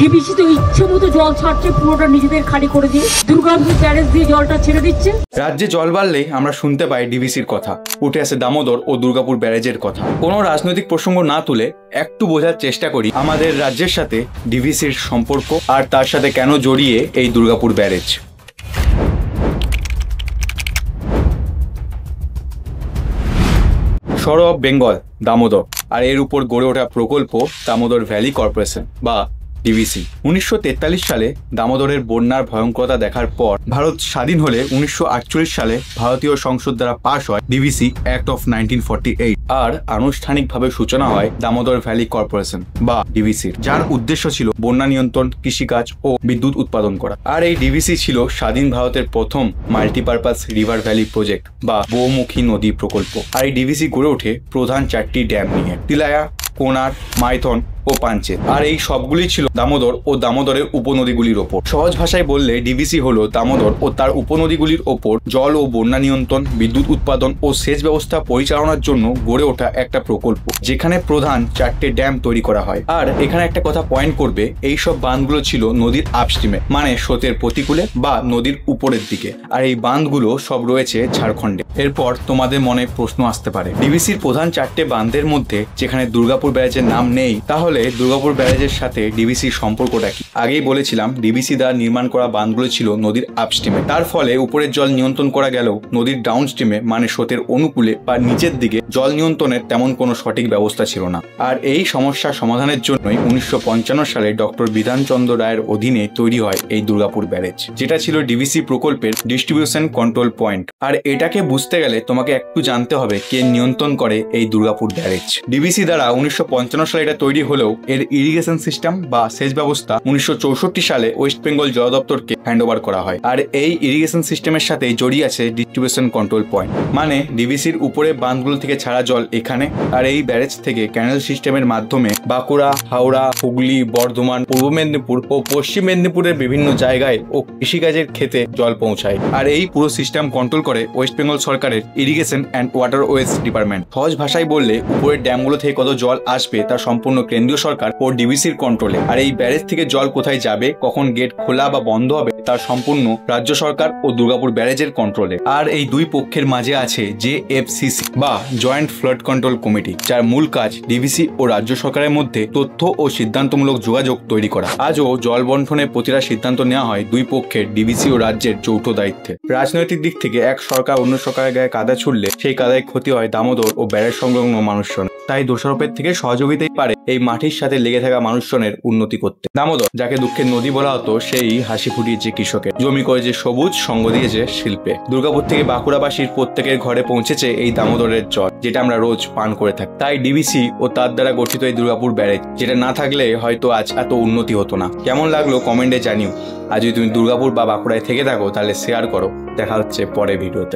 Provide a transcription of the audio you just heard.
DBC তো ইচ্ছে মতো জল ছাড়ছে, পুরোটা নিজেদের খালি করে দিয়ে দুর্গাপুর ব্যারেজ দিয়ে জলটা ছেড়ে দিচ্ছে। রাজ্যে জল বাড়লেই আমরা শুনতে পাই ডিবিসির কথা, উঠে আসে দামোদর ও দুর্গাপুর ব্যারেজের কথা। কোনো রাজনৈতিক প্রসঙ্গ না তুলে একটু বোঝার চেষ্টা করি আমাদের রাজ্যের সাথে ডিবিসির সম্পর্ক আর তার সাথে কেন জড়িয়ে এই দুর্গাপুর ব্যারেজ। শহর অফ বেঙ্গল দামোদর, আর এর উপর গড়ে ওঠা প্রকল্প দামোদর ভ্যালি কর্পোরেশন বা ডিবিসি। 1943 সালে দামোদরের বন্যার ভয়ঙ্করতা দেখার পর ভারত স্বাধীন হলে 1948 সালে ভারতীয় সংসদ দ্বারা পাশ হয় ডিবিসি অ্যাক্ট অফ 1948, আর আনুষ্ঠানিকভাবে সূচনা হয় দামোদর ভ্যালি কর্পোরেশন বা ডিবিসির, যার উদ্দেশ্য ছিল বন্যা নিয়ন্ত্রণ, কৃষিকাজ ও বিদ্যুৎ উৎপাদন করা। আর এই ডিবিসি ছিল স্বাধীন ভারতের প্রথম মাল্টিপারপাস রিভার ভ্যালি প্রজেক্ট বা বহুমুখী নদী প্রকল্প। আর এই ডিবিসি গড়ে ওঠে প্রধান 4টি ড্যাম নিয়ে, তিলায়া, কোনার, মাইথন ও পাঞ্চে। আর এই সবগুলি ছিল দামোদর ও দামোদরের উপনদীগুলির ওপর। সহজ ভাষায় বললে ডিবিসি হলো দামোদর ও তার উপনদীগুলির ওপর জল ও বন্যা নিয়ন্ত্রণ, বিদ্যুৎ উৎপাদন ও সেচ ব্যবস্থা পরিচালনার জন্য গড়ে ওঠা একটা প্রকল্প, যেখানে প্রধান 4টে ড্যাম তৈরি করা হয়। আর এখানে একটা কথা পয়েন্ট করবে, এই সব বাঁধগুলো ছিল নদীর আপস্ট্রিমে, মানে স্রোতের প্রতিকূলে বা নদীর উপরের দিকে। আর এই বাঁধগুলো সব রয়েছে ঝাড়খণ্ডে। এরপর তোমাদের মনে প্রশ্ন আসতে পারে, ডিবিসির প্রধান 4টে বাঁধের মধ্যে যেখানে দুর্গাপুর ব্যারেজের নাম নেই, তাহলে দুর্গাপুর ব্যারেজের সাথে ডিবিসির সম্পর্কটা কি? আগেই বলেছিলাম ডিবিসি দ্বারা নির্মাণ করা বাঁধগুলো ছিল নদীর আপস্ট্রিমে, তার ফলে উপরের জল নিয়ন্ত্রণ করা গেলেও নদীর ডাউনস্ট্রিমে মানে স্রোতের অনুকূলে বা নিচের দিকে জল নিয়ন্ত্রণের তেমন কোনো সঠিক ব্যবস্থা ছিল না। আর এই সমস্যা সমাধানের জন্যই 1955 সালে ডক্টর বিধানচন্দ্র রায়ের অধীনে তৈরি হয় এই দুর্গাপুর ব্যারেজ, যেটা ছিল ডিবিসি প্রকল্পের ডিস্ট্রিবিউশন কন্ট্রোল পয়েন্ট। আর এটাকে বুঝতে গেলে তোমাকে একটু জানতে হবে কে নিয়ন্ত্রণ করে এই দুর্গাপুর ব্যারেজ। ডিবিসি দ্বারা 1955 সালে এটা তৈরি হলেও এর ইরিগেশন সিস্টেম বা সেচ ব্যবস্থা 1964 সালে ওয়েস্ট বেঙ্গল জল দপ্তরকে হ্যান্ডওভার করা হয়। আর এই ইরিগেশন সিস্টেমের সাথে জড়িয়ে আছে ডিস্ট্রিবিউশন কন্ট্রোল পয়েন্ট, মানে ডিবিসির উপরে বাঁধগুলো থেকে ছাড়া জল এখানে, আর এই ব্যারেজ থেকে ক্যানেল সিস্টেমের মাধ্যমে বাঁকুড়া, হাওড়া, হুগলি, বর্ধমান, পূর্ব মেদিনীপুর ও পশ্চিম মেদিনীপুরের বিভিন্ন জায়গায় ও কৃষিকাজের ক্ষেতে জল পৌঁছায়। আর এই পুরো সিস্টেম কন্ট্রোল করে ওয়েস্ট বেঙ্গল সরকারের ইরিগেশন অ্যান্ড ওয়াটারওয়েজ ডিপার্টমেন্ট। সহজ ভাষায় বললে উপরের ড্যামগুলো থেকে কত জল আসবে তা সম্পূর্ণ কেন্দ্রীয় সরকার ও ডিবিসির কন্ট্রোলে। আর এই ব্যারেজ থেকে জল কোথায় যাবে, কখন গেট খোলা বা বন্ধ হবে, তার সম্পূর্ণ রাজ্য সরকার ও দুর্গাপুর ব্যারেজের কন্ট্রোলে। আর এই দুই পক্ষের মাঝে আছে JFCC বা জয়েন্ট ফ্লাড কন্ট্রোল কমিটি, যার মূল কাজ ডিবিসি ও রাজ্য সরকারের মধ্যে তথ্য ও সিদ্ধান্তমূলক যোগাযোগ তৈরি করা। আজও জল বন্টনের প্রতিটা সিদ্ধান্ত নেওয়া হয় দুই পক্ষের, ডিবিসি ও রাজ্যের যৌথ দায়িত্বে। রাজনৈতিক দিক থেকে এক সরকার অন্য সরকারের গায়ে কাদা ছুড়লে সেই কাদায় ক্ষতি হয় দামোদর ও ব্যারেজ সংলগ্ন মানুষজন। তাই দোষারোপের থেকে সহযোগিতাই পারে এই মাটির সাথে লেগে থাকা মানুষজনের উন্নতি করতে। দামোদর, যাকে দুঃখের নদী বলা হতো, সেই হাসি ফুটিয়েছে কৃষকের, জমি করেছে সবুজ, সঙ্গ দিয়েছে শিল্পে। দুর্গাপুর থেকে বাঁকুড়াবাসীর প্রত্যেকের ঘরে পৌঁছেছে এই দামোদরের জল, যেটা আমরা রোজ পান করে থাকি। তাই ডিবিসি ও তার দ্বারা গঠিত এই দুর্গাপুর ব্যারেজ, যেটা না থাকলে হয়তো আজ এত উন্নতি হতো না। কেমন লাগলো কমেন্টে জানিও। আর যদি তুমি দুর্গাপুর বা বাঁকুড়ায় থেকে থাকো তাহলে শেয়ার করো। দেখা হচ্ছে পরের ভিডিওতে।